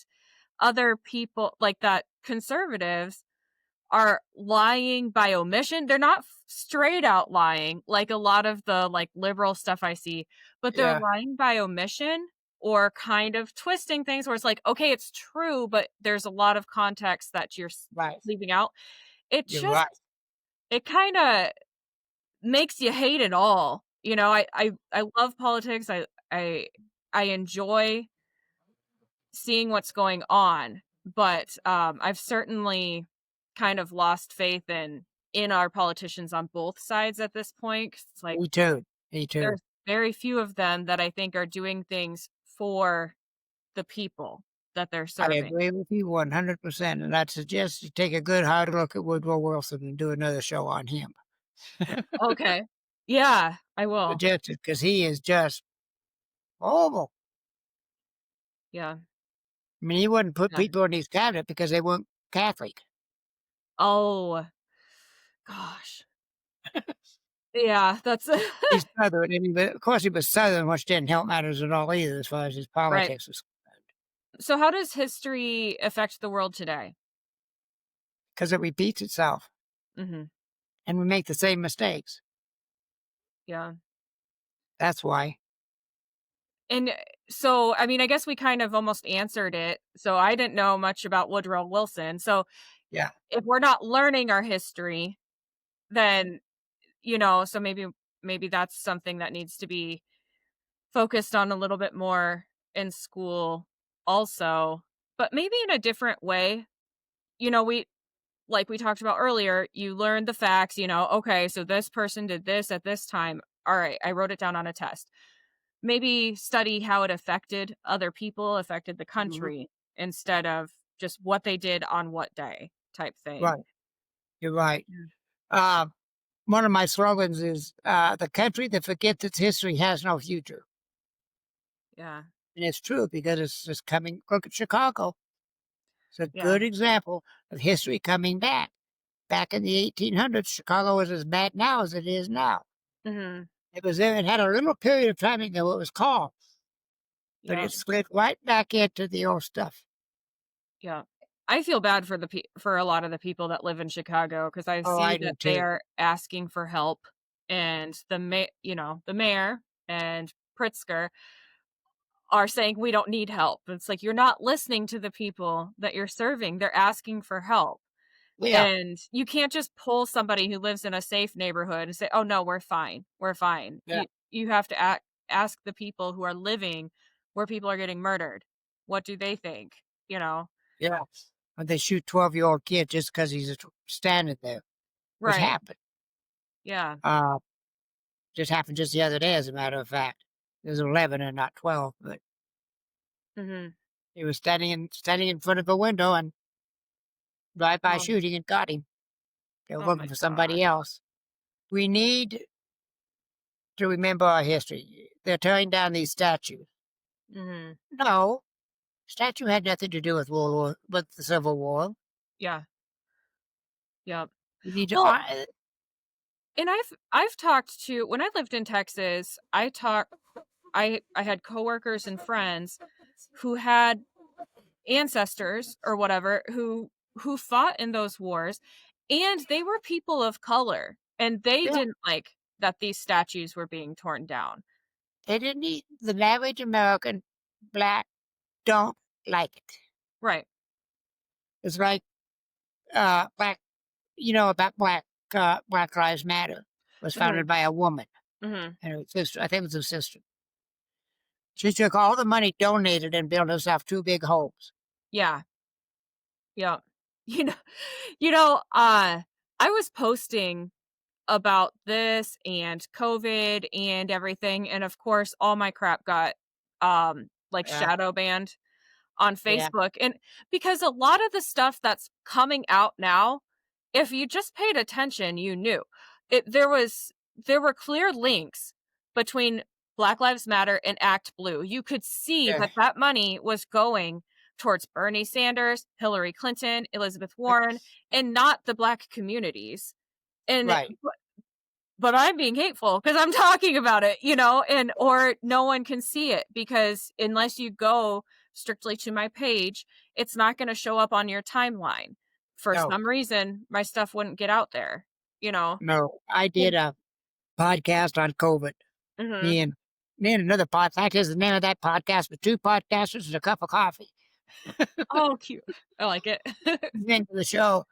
other people like that conservatives are lying by omission. They're not straight out lying like a lot of the like liberal stuff I see, but they're yeah, lying by omission or kind of twisting things where it's like, okay, it's true, but there's a lot of context that you're right. leaving out. It You're just right. it kind of makes you hate it all. I love politics. I I enjoy seeing what's going on, but, I've certainly kind of lost faith in our politicians on both sides at this point. 'Cause it's like, Me too. Me too. there's very few of them that I think are doing things for the people that they're I serving. agree with you 100%, and I'd suggest you take a good hard look at Woodrow Wilson and do another show on him. Okay. Yeah, I will. Suggest it because he is just horrible. Yeah, I mean, he wouldn't put yeah. people in his cabinet because they weren't Catholic. Oh, gosh. Yeah, that's He's Southern, and of course, he was Southern, which didn't help matters at all either as far as his right. politics was So how does history affect the world today? because it repeats itself, Mhm. and we make the same mistakes. Yeah. That's why. And so, I mean, I guess we kind of almost answered it. So I didn't know much about Woodrow Wilson. So Yeah. if we're not learning our history, then, so maybe that's something that needs to be focused on a little bit more in school also, but maybe in a different way. We like we talked about earlier, you learn the facts, okay, so this person did this at this time. All right, I wrote it down on a test. Maybe study how it affected other people, affected the Mhm. country, instead of just what they did on what day type thing. Right. You're right. Yeah. Uh, one of my slogans is the country that forgets its history has no future. Yeah. And it's true because it's just coming. Look at Chicago. It's a Yeah. good example of history coming back. Back in the 1800s, Chicago was as bad now as it is now. Mhm. It had a little period of time ago it was calm, but Yeah. it slid right back into the old stuff. Yeah. I feel bad for for a lot of the people that live in Chicago because I Oh, see I do that they too. are asking for help, and the mayor and Pritzker are saying we don't need help. It's like you're not listening to the people that you're serving. They're asking for help. Yeah, And you can't just pull somebody who lives in a safe neighborhood and say, "Oh no, we're fine. We're fine." yeah, You have to ask the people who are living where people are getting murdered. What do they think? You know? yeah. And they shoot 12-year-old kid just because he's standing there, which Right. happened. Yeah. Uh, just happened just the other day, as a matter of fact. It was 11 and not 12, but Mhm. he was standing in front of a window and drive-by Oh, shooting and got him. They were oh looking my for god. somebody else. We need to remember our history. They're tearing down these statues. Mhm. No, statue had nothing to do with with the Civil War. Yeah. Yep. We need to Well, hon and I've talked to when I lived in Texas, I had coworkers and friends who had ancestors or whatever who fought in those wars, and they were people of color, and they yeah, didn't like that these statues were being torn down. they didn't need the average American black don't like it. Right. It's like black, about Black Lives Matter was Mhm. founded by a woman Mhm. and her sister. I think it was her sister. She took all the money donated and built herself two big homes. Yeah. Yeah. You know you know, I was posting about this and COVID and everything, and of course, all my crap got, like, Yeah, shadow banned on yeah, Facebook, and because a lot of the stuff that's coming out now, if you just paid attention, you knew. There were clear links between Black Lives Matter and Act Blue. You could see yeah. that that money was going towards Bernie Sanders, Hillary Clinton, Elizabeth Warren, and not the Black communities. And Right. but I'm being hateful because 'cause I'm talking about it, and or no one can see it because unless you go strictly to my page, it's not gonna show up on your timeline. For No, some reason, my stuff wouldn't get out there, you know? no. I did And a podcast on COVID. Mhm. Me and me and another podcast. Is the name of that podcast with two podcasters and a cup of coffee. Oh, cute. I like it. Into the show,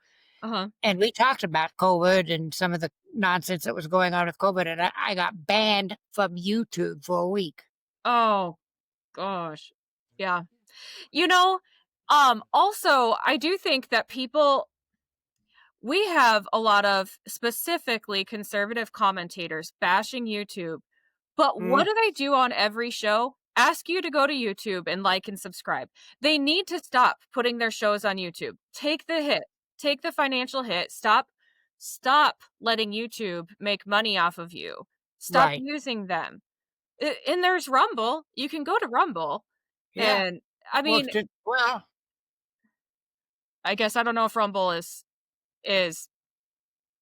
Uh-huh. and we talked about COVID and some of the nonsense that was going on with COVID, and I got banned from YouTube for a week. Oh, gosh. Yeah. You know, also, I do think that we have a lot of specifically conservative commentators bashing YouTube. But what Mm, do they do on every show? Ask you to go to YouTube and like and subscribe. They need to stop putting their shows on YouTube. Take the hit. Take the financial hit. Stop letting YouTube make money off of you. Stop right. using them. And there's Rumble. You can go to Rumble. Yeah. And I Well, mean, well, I guess I don't know if Rumble is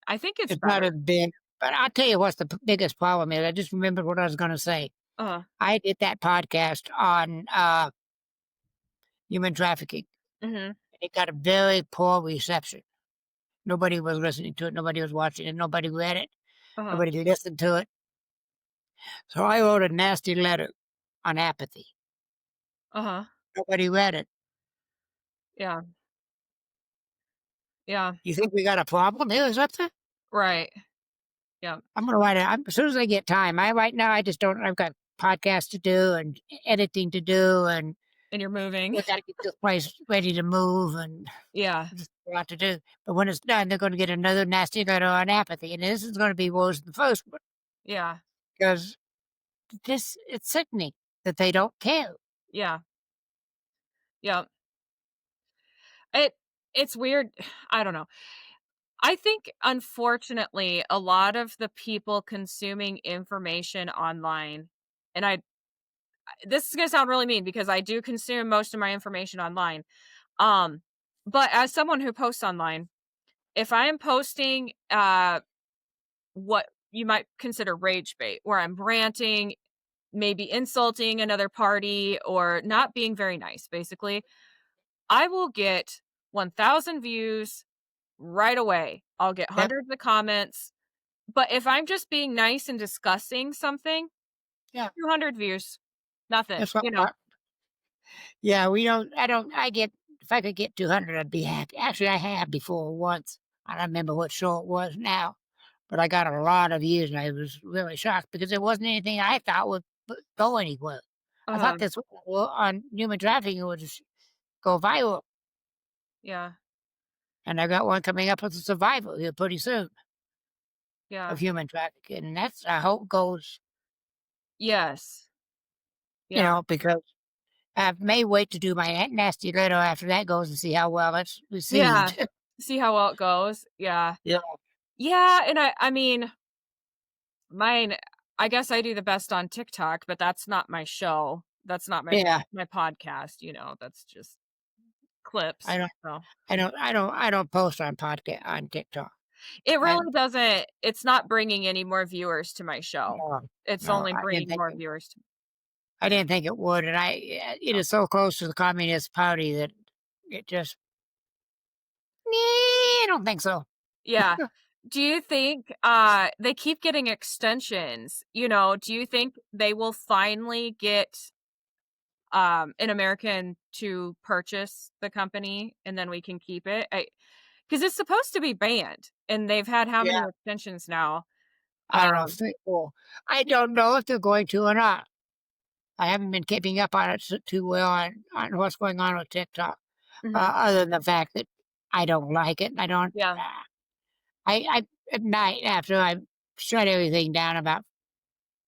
I think it's it's not better. as big. But I'll tell you what's the biggest problem is. I just remembered what I was going to say. Uh I did that podcast on human trafficking. mhm. It got a very poor reception. Nobody was listening to it. Nobody was watching it. Nobody read it. Uh-huh. Nobody listened to it. So I wrote a nasty letter on apathy. Uh-huh. Nobody read it. Yeah. Yeah. You think we got a problem here or something? Right. Yeah. I'm gonna write it. As soon as I get time. I right now I just don't. I've got podcasts to do and editing to do, and And you're moving. we got to get this place ready to move, and Yeah. just a lot to do. But when it's done, they're going to get another nasty letter on apathy, and this is going to be worse than the first one Yeah. because this it's sickening that they don't care. Yeah. Yeah. It it's weird. I don't know. I think unfortunately a lot of the people consuming information online and this is going to sound really mean because I do consume most of my information online. Um but as someone who posts online, if I am posting what you might consider rage bait where I'm ranting, maybe insulting another party or not being very nice basically, I will get 1,000 views right away. I'll get Yep. hundreds of comments. But if I'm just being nice and discussing something, Yeah. 200 views. Nothing, That's what. Yeah. We don't. I don't. I get. If I could get 200, I'd be happy. Actually, I have before once. I don't remember what show it was now, but I got a lot of views, and I was really shocked because it wasn't anything I thought would go anywhere. I Uh-huh. thought this on human trafficking would just go viral, Yeah. and I got one coming up with a survival here pretty soon of Yeah. human trafficking, and that's I hope goes, Yes. Yeah. because I may wait to do my nasty letter after that goes and see how well it's Yeah. received. See how well it goes. Yeah. Yeah, Yeah, and I mean, mine I guess I do the best on TikTok, but that's not my show. That's not yeah. my podcast, that's just I clips. don't, So, I don't post on podcast on TikTok. it I really doesn't it's not bringing any more viewers to my show. no, It's no, only bringing more viewers to I didn't think it would, and it is so close to the Communist Party that it just, I don't think so. Yeah. Do you think, they keep getting extensions, do you think they will finally get an American to purchase the company, and then we can keep it. Because it's supposed to be banned, and they've had how Yeah, many extensions now? I don't know if Um, they well, I don't know if they're going to or not. I haven't been keeping up on it too well on what's going on with TikTok, mhm, other than the fact that I don't like it. I don't. yeah, I at night after I shut everything down about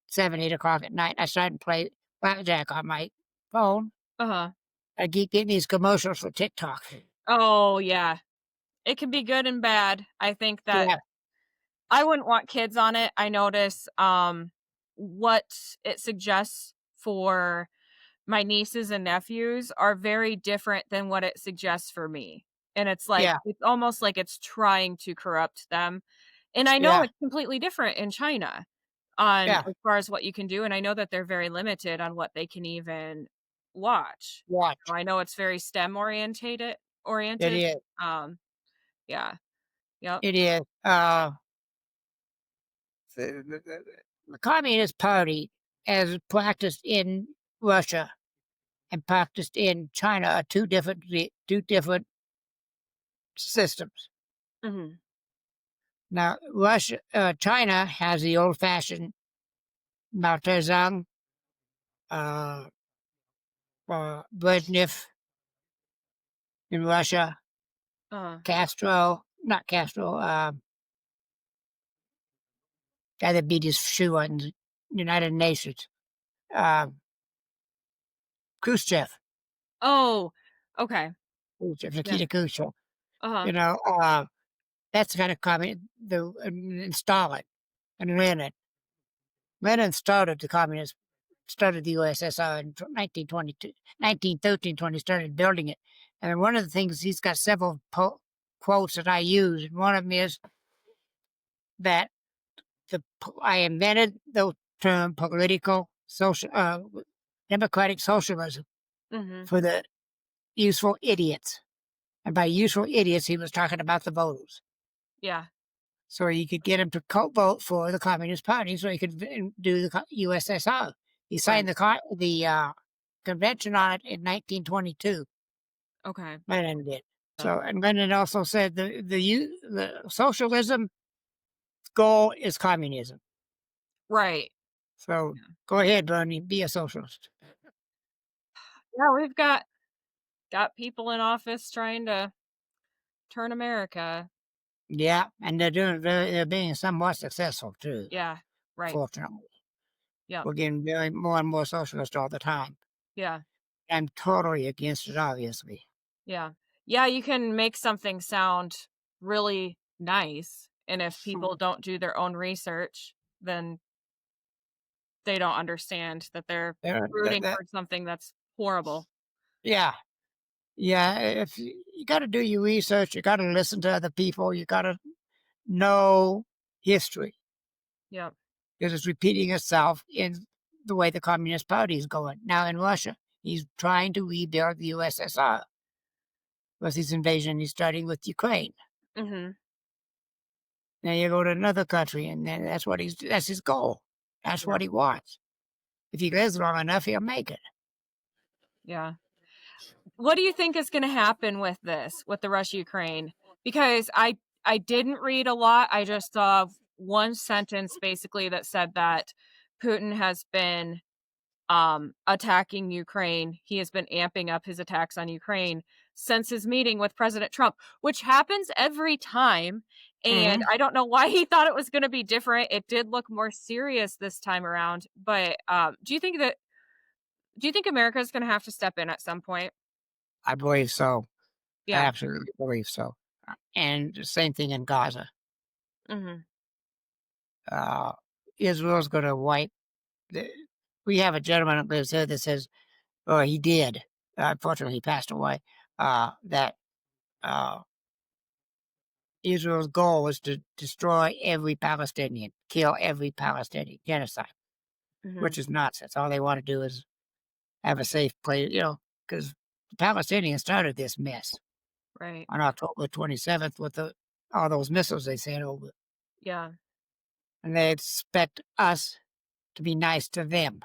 7, 8 o'clock at night, I started to play blackjack on my phone. uh-huh. I keep getting these commercials for TikTok. Oh, yeah. It can be good and bad. I think that Yeah, I wouldn't want kids on it. I notice, what it suggests for my nieces and nephews are very different than what it suggests for me, and yeah, it's almost like it's trying to corrupt them, and I know yeah, it's completely different in China on yeah. as far as what you can do, and I know that they're very limited on what they can even watch. Watch. I know it's very STEM It oriented, is. um, yeah, yep, It is. The Communist Party, as practiced in Russia and practiced in China, are two different systems. mhm, Now, China has the old-fashioned Mao Zedong, uh, Brezhnev in Russia, uh, Castro, not Castro, guy that beat his shoe on the United Nations, uh, Khrushchev, oh, okay, yeah, Nikita Khrushchev. uh-huh, You know, that's the kind of communist, and Stalin and Lenin. Lenin started the USSR in 1922, 1913 when he started building it. And one of the things, he's got several quotes that I use. And one of them is that I invented the term democratic socialism mhm, for the useful idiots. And by useful idiots, he was talking about the voters. yeah, So you could get them to vote for the Communist Party so he could do the USSR. He signed right, the convention on it in 1922. okay, Lenin did. So, and Lenin also said the socialism goal is communism. right. So go ahead, Bernie, be a socialist. Yeah, we've got people in office trying to turn America. Yeah, and they're being somewhat successful too. Yeah, right. Fortunately, Yep. we're getting very more and more socialist all the time. Yeah, I'm totally against it, obviously. yeah. Yeah, you can make something sound really nice, and if people don't do their own research, then they don't understand that they're rooting That, for something that's horrible. yeah, yeah. If you got to do your research, you got to listen to other people. You got to know history Yep. because it's repeating itself in the way the Communist Party is going now in Russia. He's trying to rebuild the USSR with his invasion. He's starting with Ukraine. Mhm. Now you go to another country, and then that's his goal. That's Yeah, what he wants. If he lives long enough, he'll make it. yeah. What do you think is gonna happen with this, with the Russia-Ukraine? Because I didn't read a lot, I just saw one sentence basically that said that Putin has been, attacking Ukraine. He has been amping up his attacks on Ukraine since his meeting with President Trump, which happens every time, and Hmm. I don't know why he thought it was gonna be different. It did look more serious this time around, but, do you think America is gonna have to step in at some point? I believe so. I Yeah. absolutely believe so. And the same thing in Gaza. Mhm. Uh, Israel's going to wipe. The, we have a gentleman that lives here that says, "Oh, he did. Unfortunately, he passed away. That uh, Israel's goal was to destroy every Palestinian, kill every Palestinian, genocide, which Mhm. is nonsense. All they want to do is have a safe place, because the Palestinians started this mess Right. on October 27th with all those missiles they sent over, Yeah. and they expect us to be nice to them,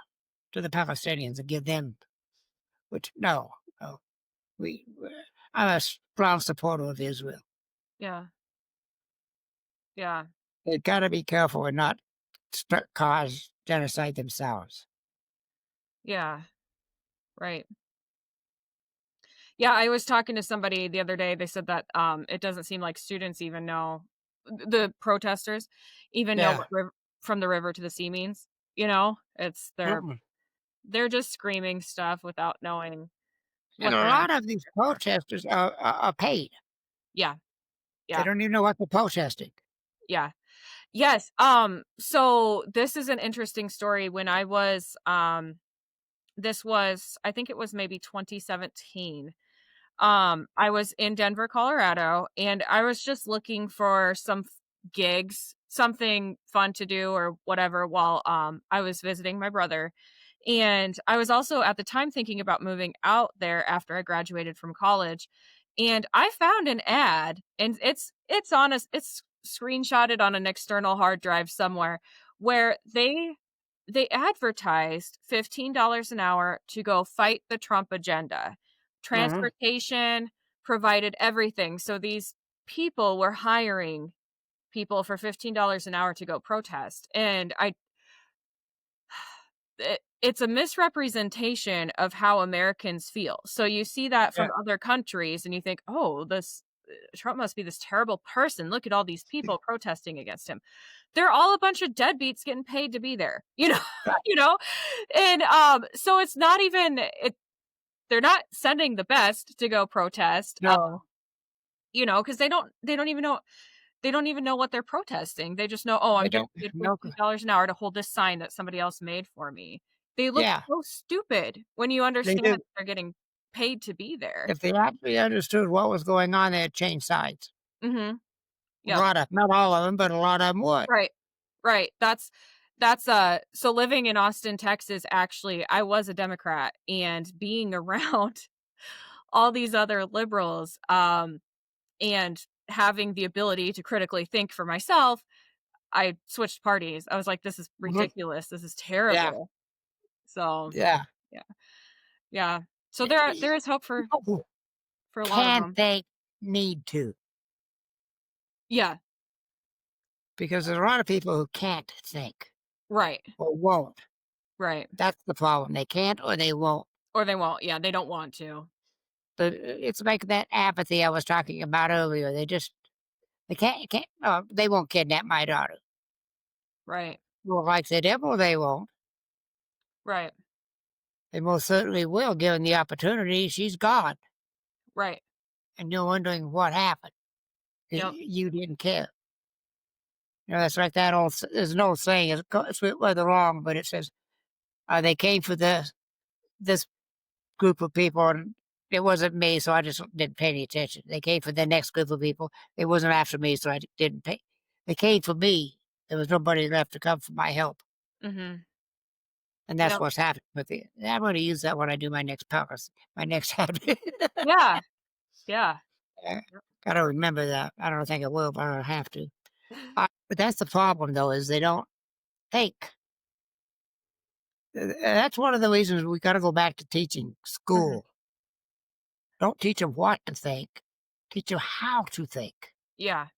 to the Palestinians, and give them which no, no, we I'm a strong supporter of Israel. Yeah. Yeah. They gotta be careful and not cause genocide themselves. Yeah. Right. Yeah, I was talking to somebody the other day, they said that, it doesn't seem like students even know the protesters even know Yeah. what "from the river to the sea" means, you know? It's Mm-mm. they're just screaming stuff without knowing And what a they're lot of actually these there for. protesters are paid. Yeah, They yeah, don't even know what they're protesting. yeah. Yes, so this is an interesting story. When I was, this was I think it was maybe 2017. I was in Denver, Colorado, and I was just looking for some gigs, something fun to do or whatever while I was visiting my brother. And I was also at the time thinking about moving out there after I graduated from college. And I found an ad and it's honest, it's screenshotted on an external hard drive somewhere where they advertised $15 an hour to go fight the Trump agenda. Mhm. Transportation, provided everything. So these people were hiring people for $15 an hour to go protest. And it's a misrepresentation of how Americans feel. So you see that Yeah. from other countries and you think, "Oh, this Trump must be this terrible person. Look at all these people protesting against him." They're all a bunch of deadbeats getting paid to be there, you know, Right. you know? And so it's not even they're not sending the best to go protest. No, You know, because they don't even know what they're protesting. They just know, "Oh, they I'm getting don't. paid No. $15 an hour to hold this sign that somebody else made for me." They look Yeah, so stupid when you they understand do. that they're getting paid to be there. If they actually understood what was going on, they'd change sides. Mhm. A Yep. lot of, not all of them, but a lot of them would. Right. Right. So living in Austin, Texas, actually, I was a Democrat, and being around all these other liberals, and having the ability to critically think for myself, I switched parties. I was like, "This is Mhm. ridiculous. This is Yeah, terrible." So, yeah. yeah. Yeah. So Y- there is hope People who for a lot of can't them. think need to, Yeah. because there's a lot of people who can't think Right. or won't. Right. That's the problem. They can't or they won't. Or they won't. Yeah, they don't want to. But it's like that apathy I was talking about earlier. They can't. They won't kidnap my daughter. Right. Well, like the devil, they won't. Right. They most certainly will, given the opportunity. She's gone, Right. and you're wondering what happened. Yep. You didn't care. That's like that old. There's an old saying. It's whether wrong, but it says they came for this group of people, and it wasn't me, so I just didn't pay any attention. They came for the next group of people. It wasn't after me, so I didn't pay. They came for me. There was nobody left to come for my help, Mhm. and that's Yep. what's happened with it. I'm going to use that when I do my next policy, my next habit. Yeah. Yeah. Got to remember that. I don't think I will, but I have to. But that's the problem, though, is they don't think. That's one of the reasons we got to go back to teaching Mhm. school. Don't teach them what to think. Teach them how to think. Yeah.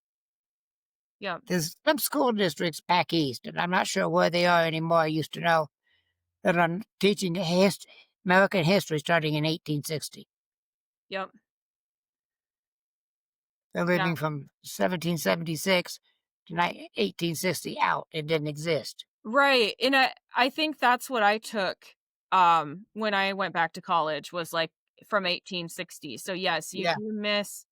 Yep. There's some school districts back east, and I'm not sure where they are anymore. I used to know that I'm teaching American history starting in 1860. Yep. They're Yeah. living from 1776 to 1860 out. It didn't exist. Right. And I think that's what I took when I went back to college was like from 1860. So yes, you Yeah, do miss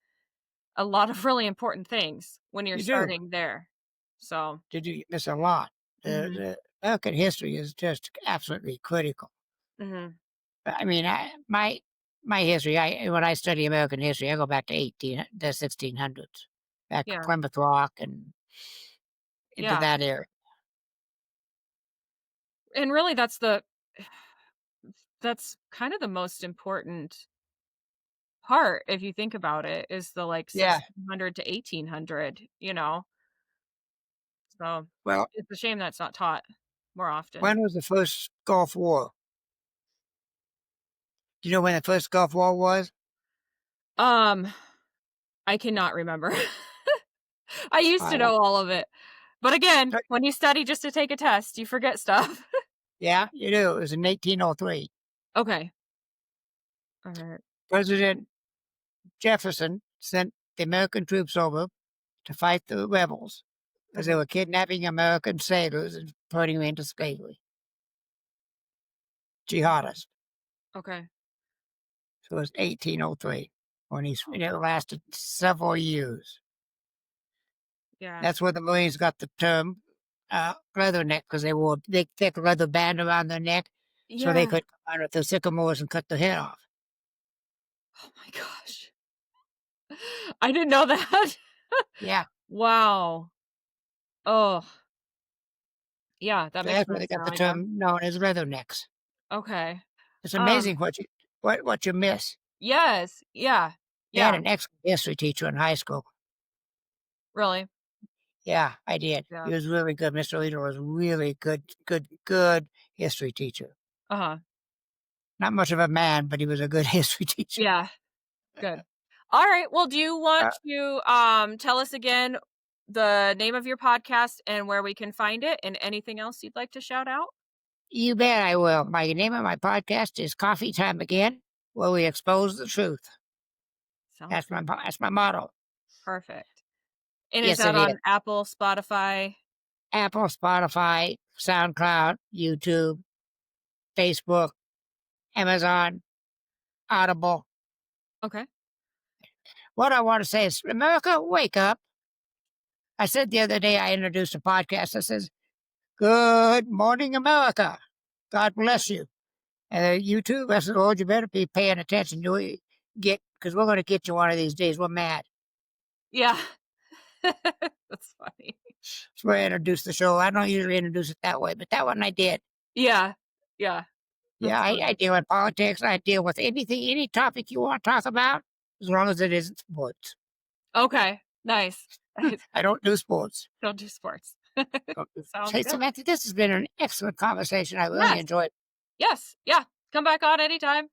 a lot of really important things when you're you do. starting there. So, You miss a lot. mhm. The American history is just absolutely critical. Mhm. I mean, my history. When I study American history, I go back to the 1600s, back to Yeah. Plymouth Rock and into Yeah. that area. And really that's kind of the most important part if you think about it is the like Yeah. 1600 to 1800, you know. So, Well, it's a shame that's not taught more often. when was the first Gulf War? Do you know when the first Gulf War was? Um, I cannot remember. I used to Uh, know all of it. But again, uh, when you study just to take a test, you forget stuff. yeah, you do. It was in 1803. Okay. Alright. President Jefferson sent the American troops over to fight the rebels because they Mhm. were kidnapping American sailors and putting them into slavery. Jihadists. Okay. So it was 1803 when Oh, and it lasted several years. yeah. That's where the Marines got the term leatherneck because they wore a big, thick leather band around their neck so they Yeah. could come out with the sycamores and cut their head off. Oh my gosh. I didn't know that. Yeah, Wow. Oh, yeah, that so makes that's where they sense got now, the I guess. term known as leathernecks. Okay. It's Um, amazing what you miss. yes. Yeah. I had Yeah. an excellent history teacher in high school. Really? Yeah, I did. He Yeah. was really good. Mr. Leader was really good history teacher. Uh-huh. Not much of a man, but he was a good history teacher. Yeah. Good. Alright, well, do you want Uh, to, tell us again the name of your podcast and where we can find it, and anything else you'd like to shout out? you bet I will. My name of my podcast is Coffee Time Again, where we expose the truth. Sounds good. That's my motto. Perfect. And is Yes, it that is. on Apple, Spotify? Apple, Spotify, SoundCloud, YouTube, Facebook, Amazon, Audible. Okay. What I want to say is, America, wake up. I said the other day I introduced a podcast that says, Good morning, America. God bless you. And YouTube, I said, Lord, you better be paying attention. You get, because we're going to get you one of these days. We're mad. Yeah. That's funny. That's where I introduced the show. I don't usually introduce it that way, but that one I did. Yeah. Yeah. Yeah, That's I funny. deal with politics. I deal with anything, any topic you want to talk about, as long as it isn't sports. Okay. Nice. I don't do sports. Don't do sports. Sounds Hey, good. Samantha, this has been an excellent conversation. I really Yes. enjoyed it. Yes. Yeah. Come back on anytime.